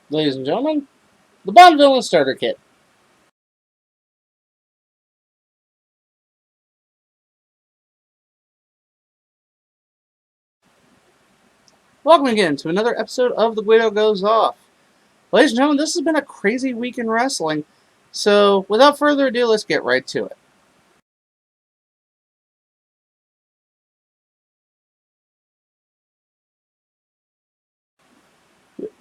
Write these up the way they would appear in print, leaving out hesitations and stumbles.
Ladies and gentlemen, the Bond Villain Starter Kit. Welcome again to another episode of The Guido Goes Off. Ladies and gentlemen, this has been a crazy week in wrestling, so without further ado, let's get right to it.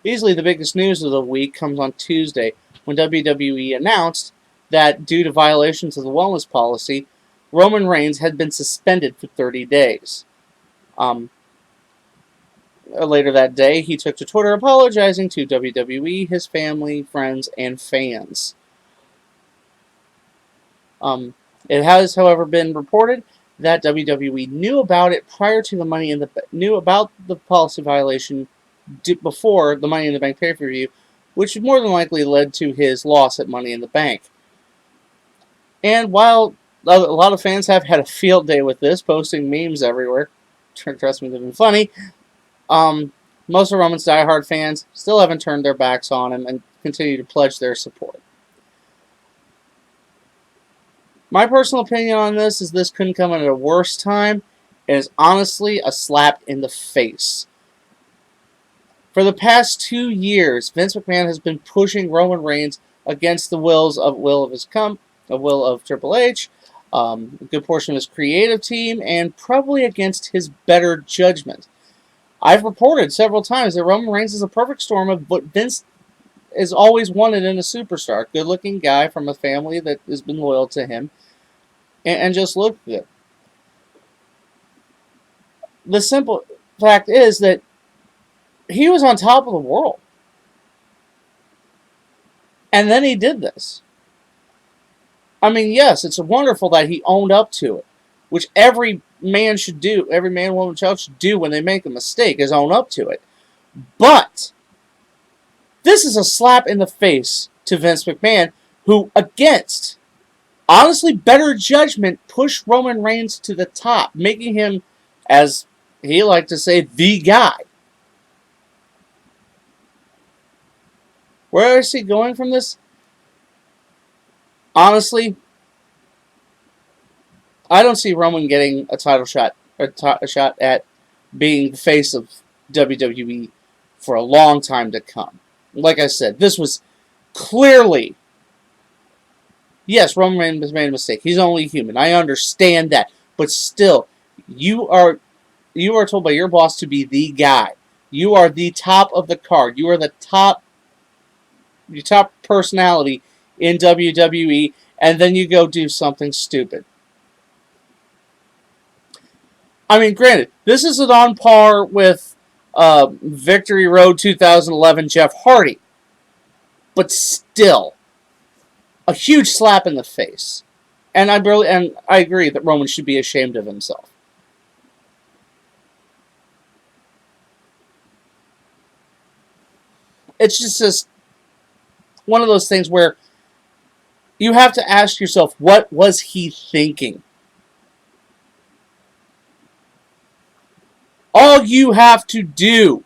Easily the biggest news of the week comes on Tuesday when WWE announced that due to violations of the wellness policy, Roman Reigns had been suspended for 30 days. Later that day, he took to Twitter apologizing to WWE, his family, friends, and fans. It has, however, been reported that WWE knew about it prior to knew about the policy violation before the Money in the Bank pay-per-view, which more than likely led to his loss at Money in the Bank. And while a lot of fans have had a field day with this, posting memes everywhere, trust me, they've been funny, most of Roman's diehard fans still haven't turned their backs on him and continue to pledge their support. My personal opinion on this is this couldn't come at a worse time. It is honestly a slap in the face. For the past 2 years, Vince McMahon has been pushing Roman Reigns against the will of Triple H, a good portion of his creative team, and probably against his better judgment. I've reported several times that Roman Reigns is a perfect storm of what Vince has always wanted in a superstar. Good-looking guy from a family that has been loyal to him, and just looked good. The simple fact is that he was on top of the world. And then he did this. I mean, yes, it's wonderful that he owned up to it, which every man should do, every man, woman, child should do when they make a mistake, is own up to it. But this is a slap in the face to Vince McMahon, who, against honestly better judgment, pushed Roman Reigns to the top, making him, as he liked to say, the guy. Where is he going from this? Honestly, I don't see Roman getting a title shot, a shot at being the face of WWE for a long time to come. Like I said, this was clearly, yes, Roman Reigns has made a mistake. He's only human. I understand that, but still, you are told by your boss to be the guy. You are the top of the card. You are the top personality in WWE, and then you go do something stupid. I mean, granted, this isn't on par with Victory Road 2011 Jeff Hardy, but still, a huge slap in the face. And I agree that Roman should be ashamed of himself. It's just one of those things where you have to ask yourself, what was he thinking? All you have to do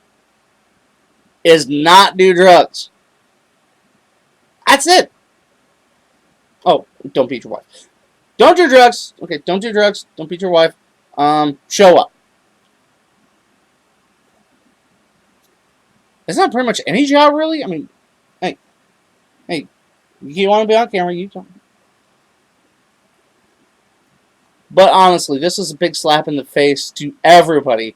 is not do drugs. That's it. Oh, don't beat your wife. Don't do drugs. Okay, don't do drugs. Don't beat your wife. Show up. It's not pretty much any job, really. I mean, hey, you want to be on camera, you don't. But honestly, this is a big slap in the face to everybody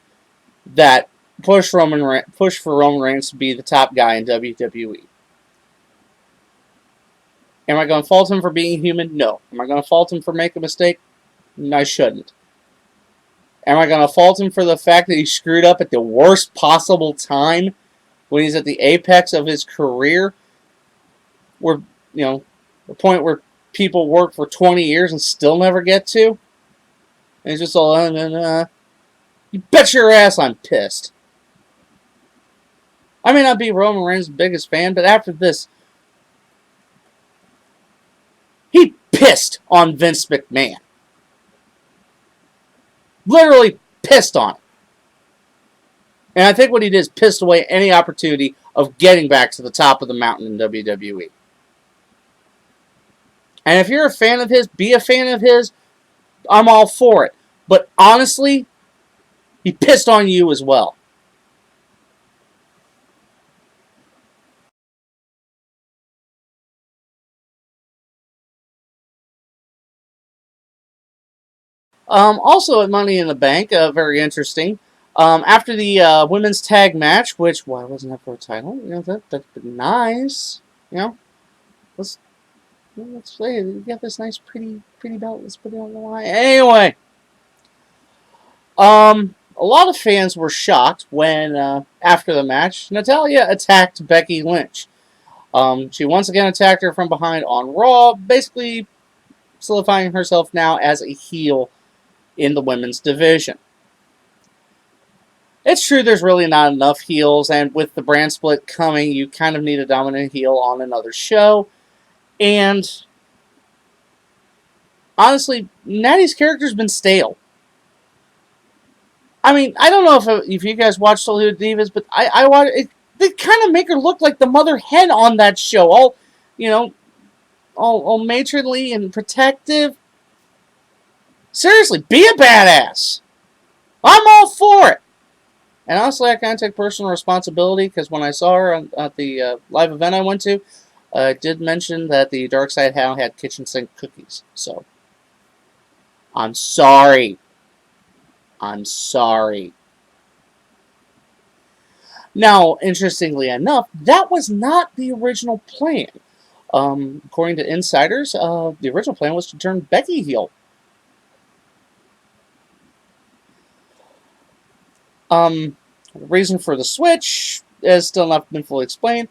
that pushed for Roman Reigns to be the top guy in WWE. Am I going to fault him for being human? No. Am I going to fault him for making a mistake? No, I shouldn't. Am I going to fault him for the fact that he screwed up at the worst possible time when he's at the apex of his career? Where, the point where people work for 20 years and still never get to? And it's just all, you bet your ass I'm pissed. I may not be Roman Reigns' biggest fan, but after this, he pissed on Vince McMahon. Literally pissed on him. And I think what he did is pissed away any opportunity of getting back to the top of the mountain in WWE. And if you're a fan of his, be a fan of his, I'm all for it. But honestly, he pissed on you as well. Also at Money in the Bank, very interesting. After the women's tag match, which why wasn't that for a title? You know that's nice. You know, let's say you got this nice pretty belt. Let's put it on the line. Anyway, a lot of fans were shocked when after the match, Natalya attacked Becky Lynch. She once again attacked her from behind on Raw, basically solidifying herself now as a heel in the women's division. It's true there's really not enough heels, and with the brand split coming, you kind of need a dominant heel on another show. And honestly, Nattie's character's been stale. I mean, I don't know if you guys watch Hollywood Divas, but I watch it. They kind of make her look like the mother hen on that show, all you know, all matronly and protective. Seriously, be a badass. I'm all for it. And honestly, I kind of take personal responsibility because when I saw her at the live event I went to, I did mention that the Dark Side Hound had kitchen sink cookies. So, I'm sorry. I'm sorry. Now, interestingly enough, that was not the original plan. According to insiders, the original plan was to turn Becky heel. The reason for the switch has still not been fully explained.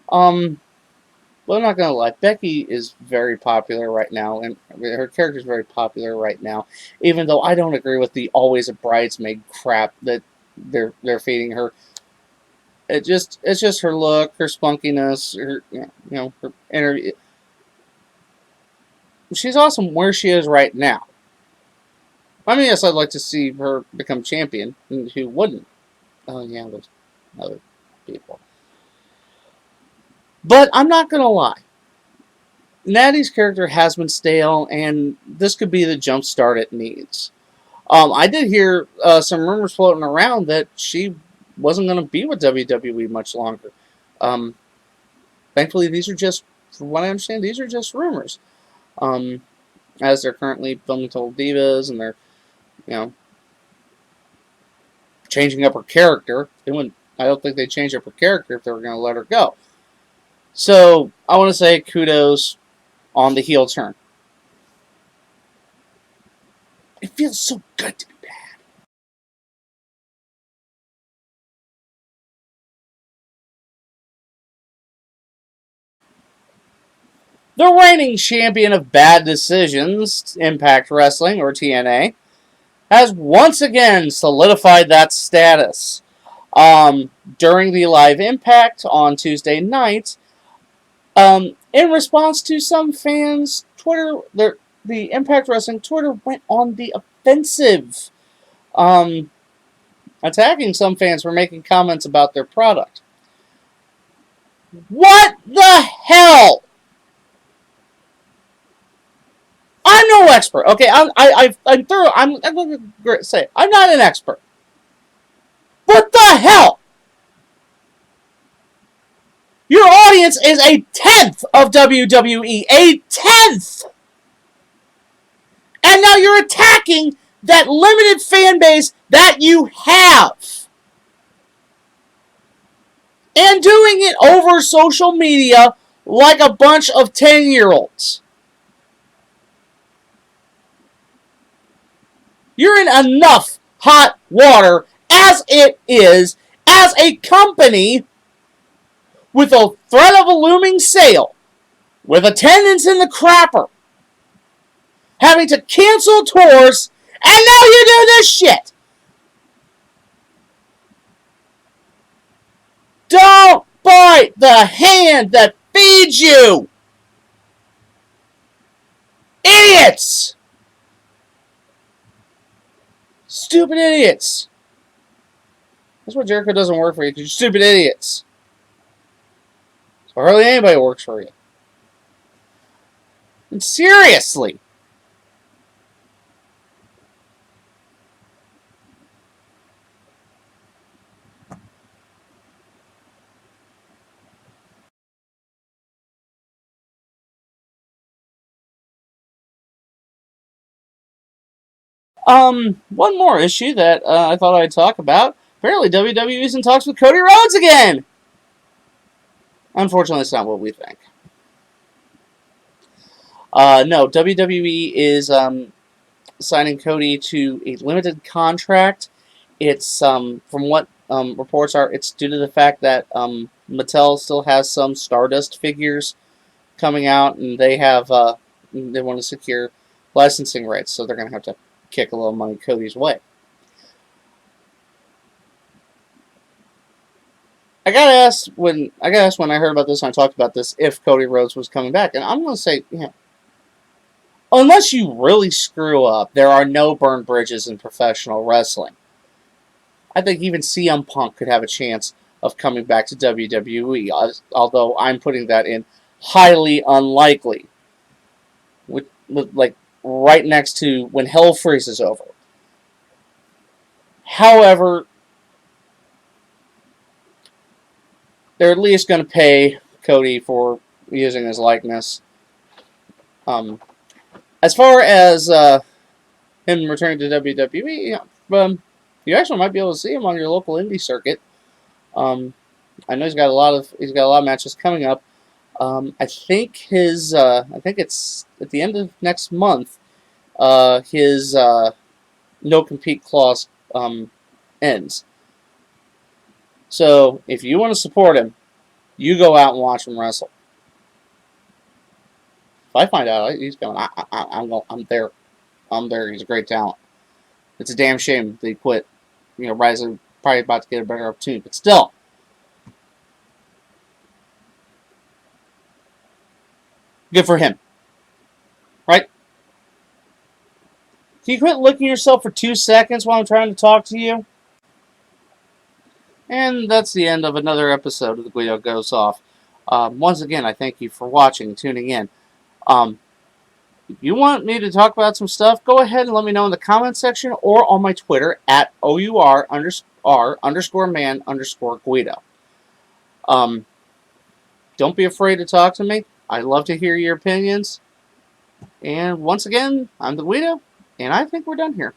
But I'm not gonna lie, Becky is very popular right now, and her character is very popular right now. Even though I don't agree with the always a bridesmaid crap that they're feeding her. It's just her look, her spunkiness, her her energy. She's awesome where she is right now. I mean, yes, I'd like to see her become champion. And who wouldn't? Oh yeah, those other people. But I'm not gonna lie. Nattie's character has been stale, and this could be the jump start it needs. I did hear some rumors floating around that she wasn't going to be with WWE much longer. Um, thankfully, these are just, from what I understand, these are just rumors. Um, as they're currently filming Total Divas, and they're, you know, changing up her character. They wouldn't. I don't think they'd change up her character if they were going to let her go. So I want to say kudos on the heel turn. It feels so good to be back. The reigning champion of bad decisions, Impact Wrestling, or TNA, has once again solidified that status. During the live Impact on Tuesday night, in response to some fans, the Impact Wrestling Twitter went on the offensive, um, attacking some fans for making comments about their product. What the hell? I'm no expert. Okay, I'm thorough. I'm going to say it. I'm not an expert. What the hell? Your audience is a tenth of WWE. A tenth! And now you're attacking that limited fan base that you have. And doing it over social media like a bunch of 10-year-olds. You're in enough hot water as it is, as a company with a threat of a looming sale, with attendance in the crapper, having to cancel tours, and now you do this shit. Don't bite the hand that feeds you. Idiots. Stupid idiots. That's why Jericho doesn't work for you, because you're stupid idiots. So hardly anybody works for you. And seriously. One more issue that I thought I'd talk about. Apparently, WWE's in talks with Cody Rhodes again. Unfortunately, it's not what we think. No, WWE is signing Cody to a limited contract. It's from what reports are, it's due to the fact that Mattel still has some Stardust figures coming out, and they want to secure licensing rights, so they're going to have to kick a little money Cody's way. I got asked when I heard about this and I talked about this if Cody Rhodes was coming back, and I'm going to say, yeah, unless you really screw up, there are no burned bridges in professional wrestling. I think even CM Punk could have a chance of coming back to WWE, although I'm putting that in highly unlikely. With like right next to when Hell freezes over. However, they're at least going to pay Cody for using his likeness. As far as him returning to WWE, you actually might be able to see him on your local indie circuit. I know he's got a lot of matches coming up. I think it's at the end of next month. His no compete clause ends. So if you want to support him, you go out and watch him wrestle. If I find out he's going, I'm there. I'm there. He's a great talent. It's a damn shame they quit. You know, Rising probably about to get a better opportunity, but still, good for him, right? Can you quit licking yourself for 2 seconds while I'm trying to talk to you? And that's the end of another episode of the Guido Goes Off. Once again, I thank you for watching and tuning in. If you want me to talk about some stuff, go ahead and let me know in the comment section or on my Twitter at OUR_man_Guido. Don't be afraid to talk to me. I love to hear your opinions. And once again, I'm the Guido, and I think we're done here.